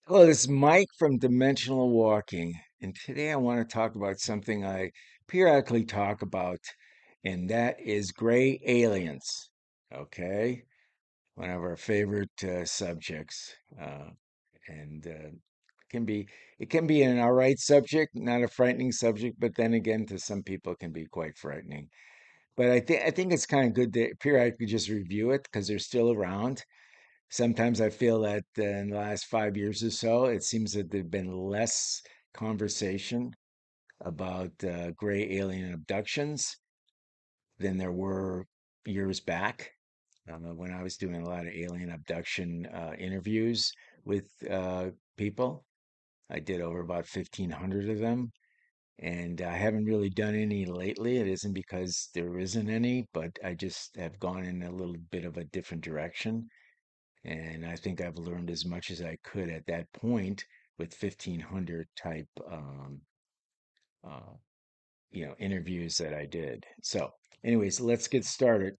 Hello, this is Mike from Dimensional Walking, and today I want to talk about something I periodically talk about, and that is gray aliens. Okay, one of our favorite subjects, and can be it can be an all right subject, not a frightening subject, but then again, to some people, it can be quite frightening. But I think it's kind of good to periodically just review it because they're still around. Sometimes I feel that in the last 5 years or so, it seems that there've been less conversation about gray alien abductions than there were years back when I was doing a lot of alien abduction interviews with people. I did over about 1,500 of them, and I haven't really done any lately. It isn't because there isn't any, but I just have gone in a little bit of a different direction. And I think I've learned as much as I could at that point with 1,500 type, uh, interviews that I did. So, anyways, let's get started.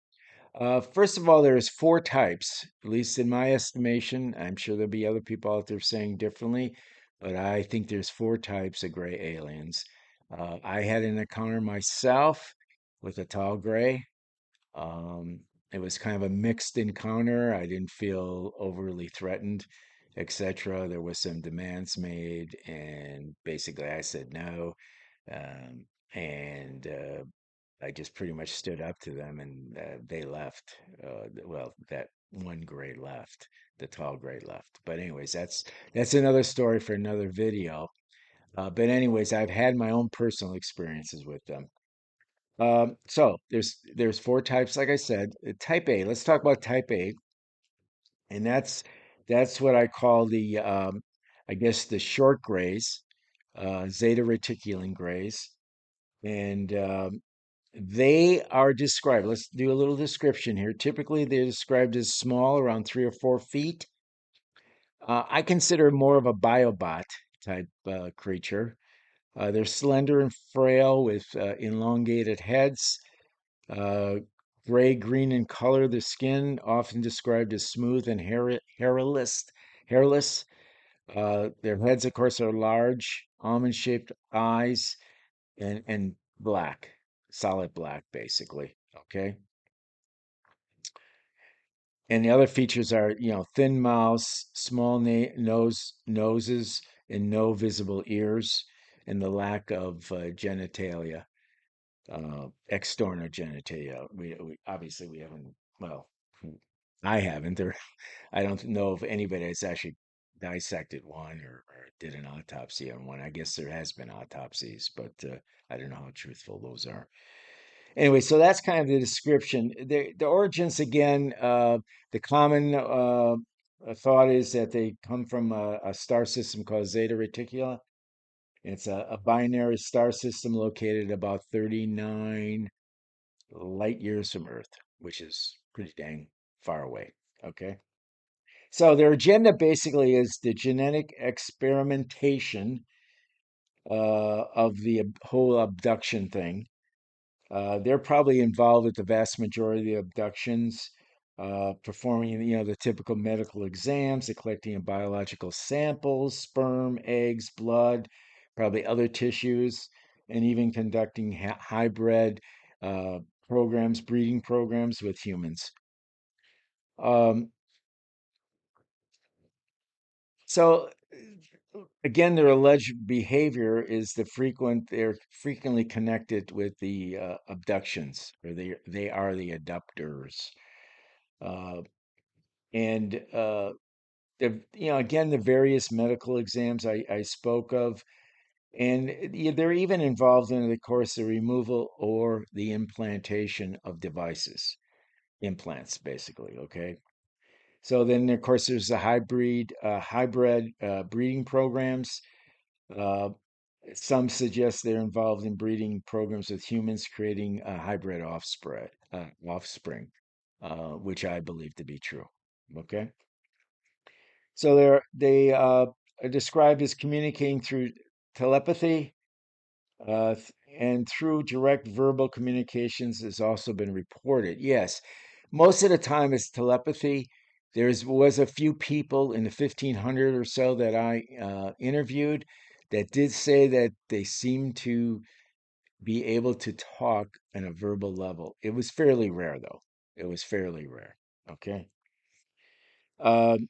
First of all, there's four types, at least in my estimation. I'm sure there'll be other people out there saying differently, but I think there's four types of gray aliens. I had an encounter myself with a tall gray. Um, it was kind of a mixed encounter. I didn't feel overly threatened, etc. There was some demands made, and basically I said no. Um, and I just pretty much stood up to them, and they left. Well, that one gray left, the tall gray left. But anyways, that's another story for another video. But anyways, I've had my own personal experiences with them. So there's four types, like I said. Type A. Let's talk about type A, and that's what I call the I guess the short grays, Zeta reticulans grays, and they are described. Let's do a little description here. Typically, they're described as small, around 3 or 4 feet. I consider more of a biobot type creature. They're slender and frail with elongated heads. Uh, Gray green in color, the skin often described as smooth and hairless. Hairless. Their heads, of course, are large, almond-shaped eyes, and black, solid black, basically. Okay. And the other features are, thin mouths, small noses, and no visible ears, and the lack of genitalia. External genitalia. We obviously we haven't. Well, I haven't. Or I don't know if anybody has actually dissected one or did an autopsy on one. I guess there has been autopsies, but I don't know how truthful those are. Anyway, so that's kind of the description. The origins again. The common thought is that they come from a star system called Zeta Reticuli. It's a binary star system located about 39 light years from Earth, which is pretty dang far away. Okay. So their agenda basically is the genetic experimentation of the whole abduction thing. They're probably involved with the vast majority of the abductions, performing the typical medical exams, the collecting of biological samples, sperm, eggs, blood, probably other tissues, and even conducting hybrid uh, programs, breeding programs with humans. Um, so again, their alleged behavior is they're frequently connected with the abductions, or they are the abductors. Uh, and again, the various medical exams I spoke of, and they're even involved in, of course, the removal or the implantation of devices, implants, basically. Okay. So then, of course, there's the hybrid breeding programs. Uh, some suggest they're involved in breeding programs with humans, creating a hybrid offspring, which I believe to be true. Okay. So they are described as communicating through telepathy, and through direct verbal communications has also been reported. Yes, most of the time it's telepathy. was a few people in the 1500 or so that I interviewed that did say that they seemed to be able to talk on a verbal level. It was fairly rare, though. It was fairly rare. Okay. Um,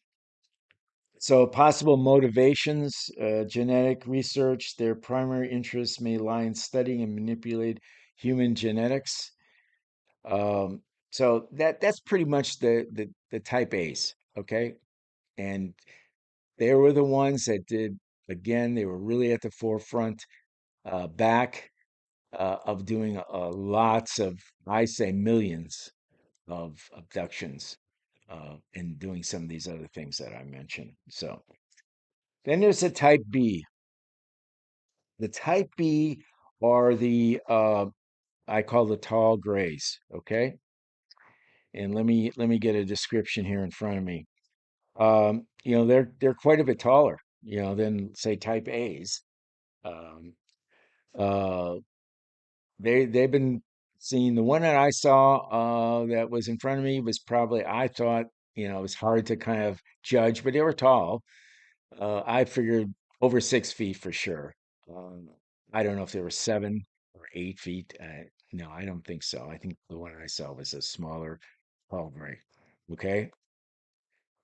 so, possible motivations, genetic research, their primary interests may lie in studying and manipulate human genetics. Um, so that's pretty much the type A's, okay? And they were the ones that did, again, they were really at the forefront back of doing lots of, I say millions of abductions and doing some of these other things that I mentioned. So then there's the type B. The type B are the I call the tall grays. Okay, and let me get a description here in front of me. They're quite a bit taller, than say type A's. Um, uh, they've been seeing the one that I saw that was in front of me was probably I thought it was hard to kind of judge, but they were tall. I figured over 6 feet for sure. Um, I don't know if they were 7 or 8 feet. No, I don't think so. I think the one I saw was a smaller tall gray. Okay,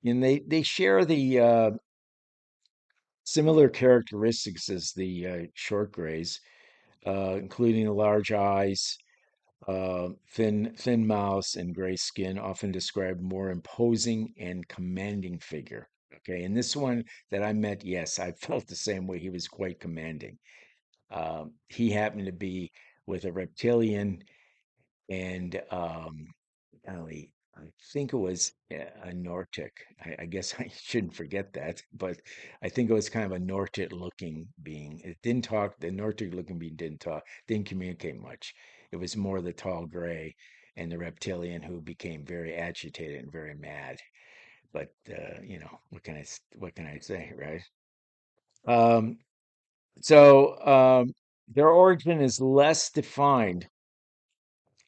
and they share the similar characteristics as the short grays, including the large eyes, thin mouths, and gray skin, often described more imposing and commanding figure. Okay, and this one that I met, yes, I felt the same way. He was quite commanding. He happened to be with a reptilian, and golly, I think it was a Nortic. I guess I shouldn't forget that, but I think it was kind of a Nortic looking being. It didn't talk, the Nortic looking being didn't talk, didn't communicate much. It was more the tall gray and the reptilian who became very agitated and very mad. But what can I say, right? Um, so their origin is less defined,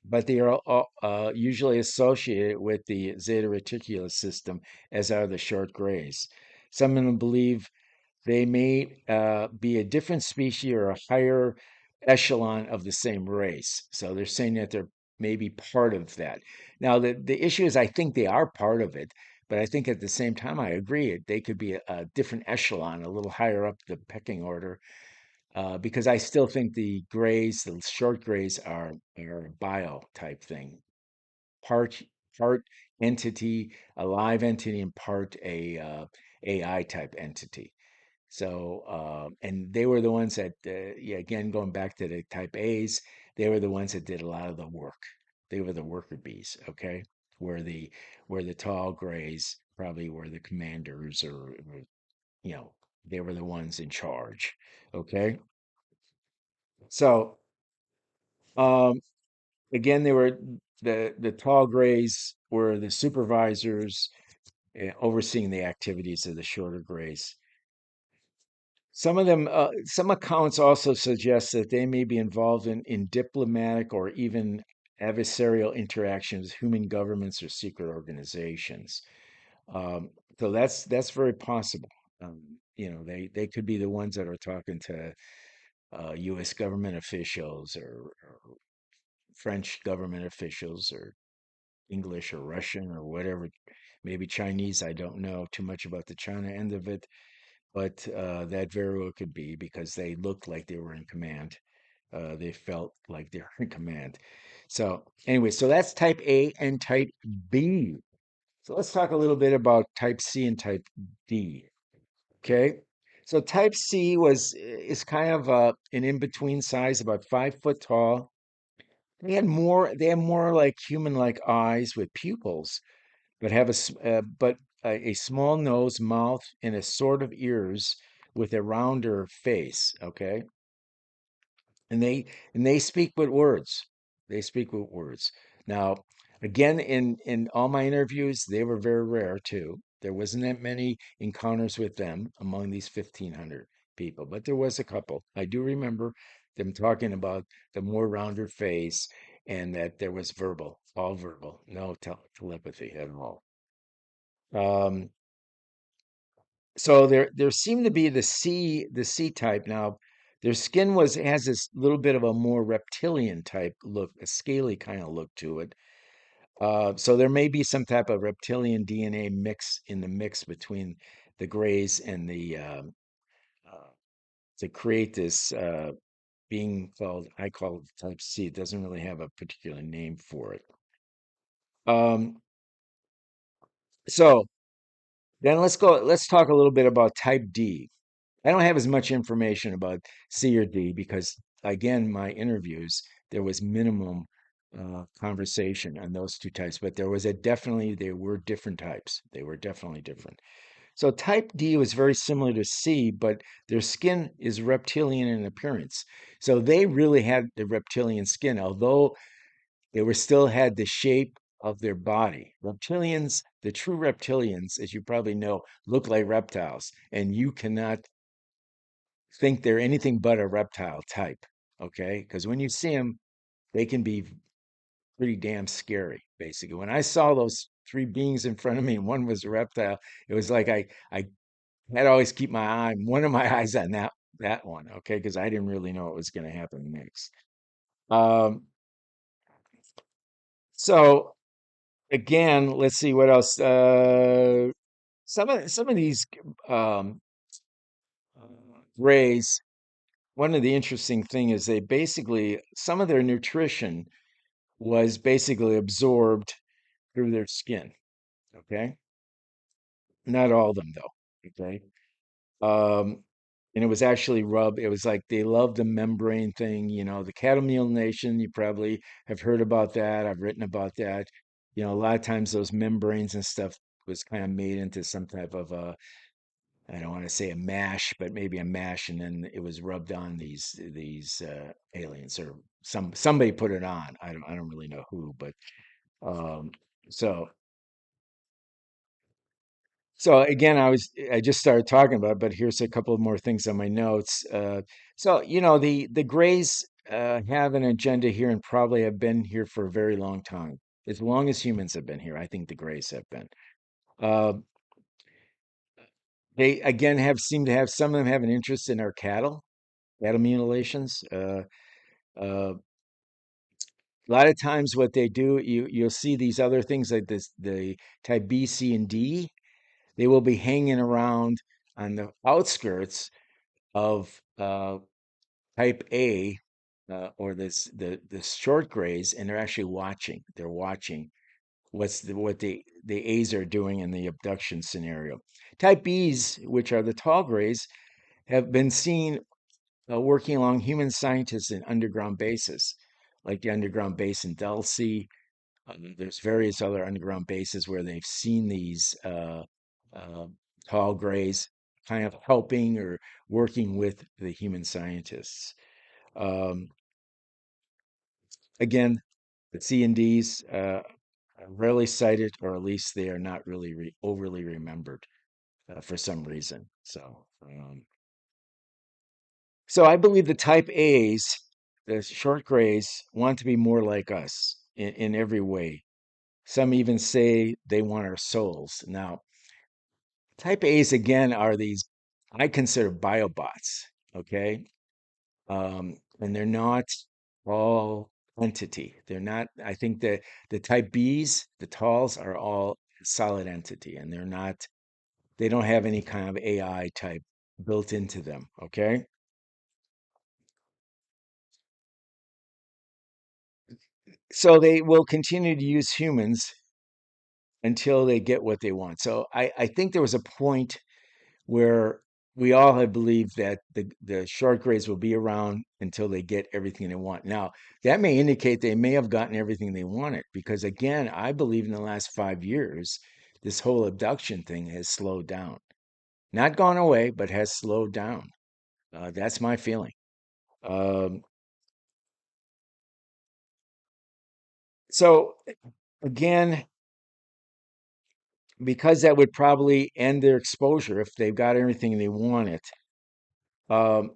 but they are usually associated with the Zeta Reticuli system, as are the short grays. Some of them believe they may be a different species or a higher echelon of the same race. So they're saying that they're maybe part of that. Now, the issue is, I think they are part of it, but I think at the same time, I agree, they could be a different echelon, a little higher up the pecking order, because I still think the grays, the short grays, are a bio type thing, part part entity, a live entity, and part a AI type entity. So, and they were the ones that, yeah, again, going back to the type A's, they were the ones that did a lot of the work. They were the worker bees, okay? Where the tall grays probably were the commanders, or you know, they were the ones in charge, okay? So, um, again, they were the tall grays were the supervisors overseeing the activities of the shorter grays. Some accounts also suggest that they may be involved in diplomatic or even adversarial interactions with human governments or secret organizations. Um, so that's very possible. They could be the ones that are talking to U.S. government officials, or French government officials, or English or Russian or whatever, maybe Chinese. I don't know too much about the China end of it, but that very well could be because they looked like they were in command. They felt like they were in command. So, anyway, so that's type A and type B. So, let's talk a little bit about type C and type D. Okay. So, type C is kind of an in between size, about 5 foot tall. They have more like human-like eyes with pupils, but a small nose, mouth, and a sort of ears with a rounder face. Okay, and they speak with words. They speak with words. Now, again, in all my interviews, they were very rare too. There wasn't that many encounters with them among these 1,500 people, but there was a couple. I do remember them talking about the more rounder face, and that there was verbal, all verbal, no telepathy at all. Um, so there seemed to be the C type. Now, their skin was has this little bit of a more reptilian type look, a scaly kind of look to it. So there may be some type of reptilian DNA mix in the mix between the grays and the uh, to create this being called, I call it type C. It doesn't really have a particular name for it. Um, so then let's talk a little bit about type D. I don't have as much information about C or D because, again, my interviews, there was minimum conversation on those two types, but there were different types. They were definitely different. So type D was very similar to C, but their skin is reptilian in appearance. So they really had the reptilian skin, although they were still had the shape of their body. Reptilians, the true reptilians, as you probably know, look like reptiles, and you cannot think they're anything but a reptile type. Okay, because when you see them, they can be pretty damn scary. Basically, when I saw those three beings in front of me, and one was a reptile, it was like I had to always keep one of my eyes on that one. Okay, because I didn't really know what was going to happen next. Um, so again, let's see what else. Some of these um, rays. One of the interesting thing is they basically some of their nutrition was basically absorbed through their skin. Okay, not all of them though. Okay, um, and it was actually rubbed. It was like they loved the membrane thing. The cattle mule nation. You probably have heard about that. I've written about that. A lot of times those membranes and stuff was kind of made into some type of a I don't want to say a mash, but maybe a mash, and then it was rubbed on these aliens or somebody put it on. I don't really know who, but um, so so again, I just started talking about it, but here's a couple of more things on my notes. So the Greys have an agenda here and probably have been here for a very long time, as long as humans have been here. I think the Greys have been. Uh, they again have seem to have some of them have an interest in our cattle mutilations. A lot of times, what they do, you'll see these other things like this, the type B, C, and D. They will be hanging around on the outskirts of type A or the short grays, and they're actually watching. They're watching what the A's are doing in the abduction scenario. Type B's, which are the tall grays, have been seen working along human scientists in underground bases, like the underground base in Dulce. There's various other underground bases where they've seen these uh, tall grays kind of helping or working with the human scientists. Um, Again, the C and Ds are rarely cited, or at least they are not really overly remembered for some reason. So I believe the type A's, the short grays, want to be more like us in every way. Some even say they want our souls. Now, type A's again are these I consider biobots, okay? And they're not all entity. They're not, I think that the type B's, the talls are all solid entity and they don't have any kind of AI type built into them, okay? So they will continue to use humans until they get what they want. So I think there was a point where we all have believed that the short grays will be around until they get everything they want. Now, that may indicate they may have gotten everything they wanted, because again, I believe in the last 5 years, this whole abduction thing has slowed down. Not gone away, but has slowed down. That's my feeling. Um, so again, because that would probably end their exposure if they've got everything they wanted. Um,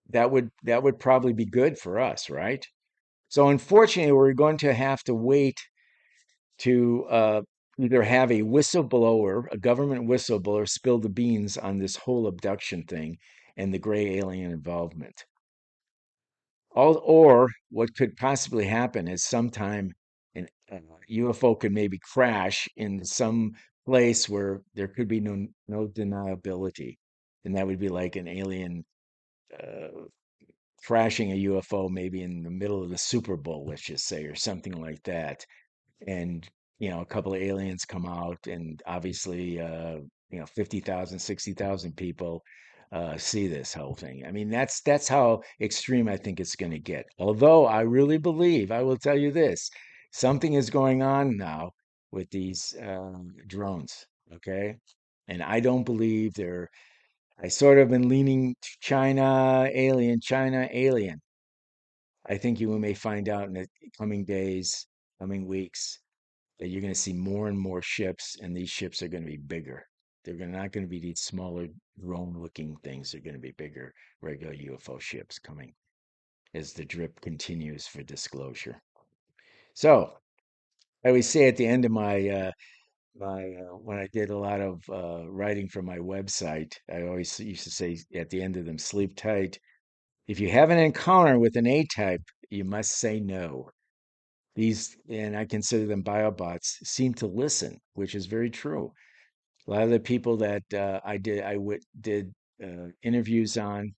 that would probably be good for us, right? So unfortunately, we're going to have to wait to either have a whistleblower, a government whistleblower, spill the beans on this whole abduction thing and the gray alien involvement. Or what could possibly happen is sometime an UFO could maybe crash in some place where there could be no deniability, and that would be like an alien uh, crashing a UFO maybe in the middle of the Super Bowl, let's just say, or something like that. And, a couple of aliens come out, and obviously, 50,000, 60,000 people see this whole thing. I mean, that's how extreme I think it's going to get. Although I really believe, I will tell you this, something is going on now with these drones, okay? And I don't believe they're I sort of been leaning to China alien, China alien. I think you may find out in the coming days, coming weeks, that you're going to see more and more ships, and these ships are going to be bigger. Not going to be these smaller drone-looking things. They're going to be bigger, regular UFO ships coming as the drip continues for disclosure. So I always say at the end of when I did a lot of writing for my website, I always used to say at the end of them, sleep tight. If you have an encounter with an A type, you must say no. These, and I consider them biobots, seem to listen, which is very true. A lot of the people that did interviews on,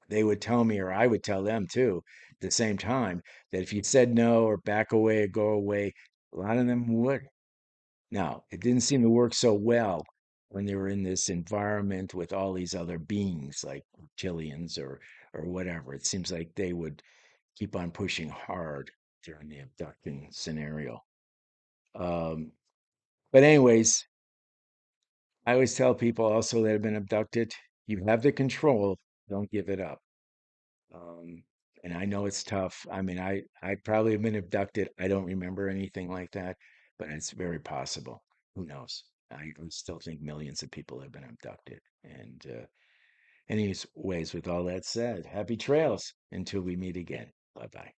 they would tell me, or I would tell them too, at the same time, that if you said no or back away or go away, a lot of them would. Now, it didn't seem to work so well when they were in this environment with all these other beings like reptilians or whatever. It seems like they would keep on pushing hard during the abduction scenario. Um, but anyways, I always tell people also that have been abducted, you have the control, don't give it up. Um, and I know it's tough. I mean, I probably have been abducted. I don't remember anything like that, but it's very possible. Who knows? I still think millions of people have been abducted. And anyways, with all that said, happy trails until we meet again. Bye bye.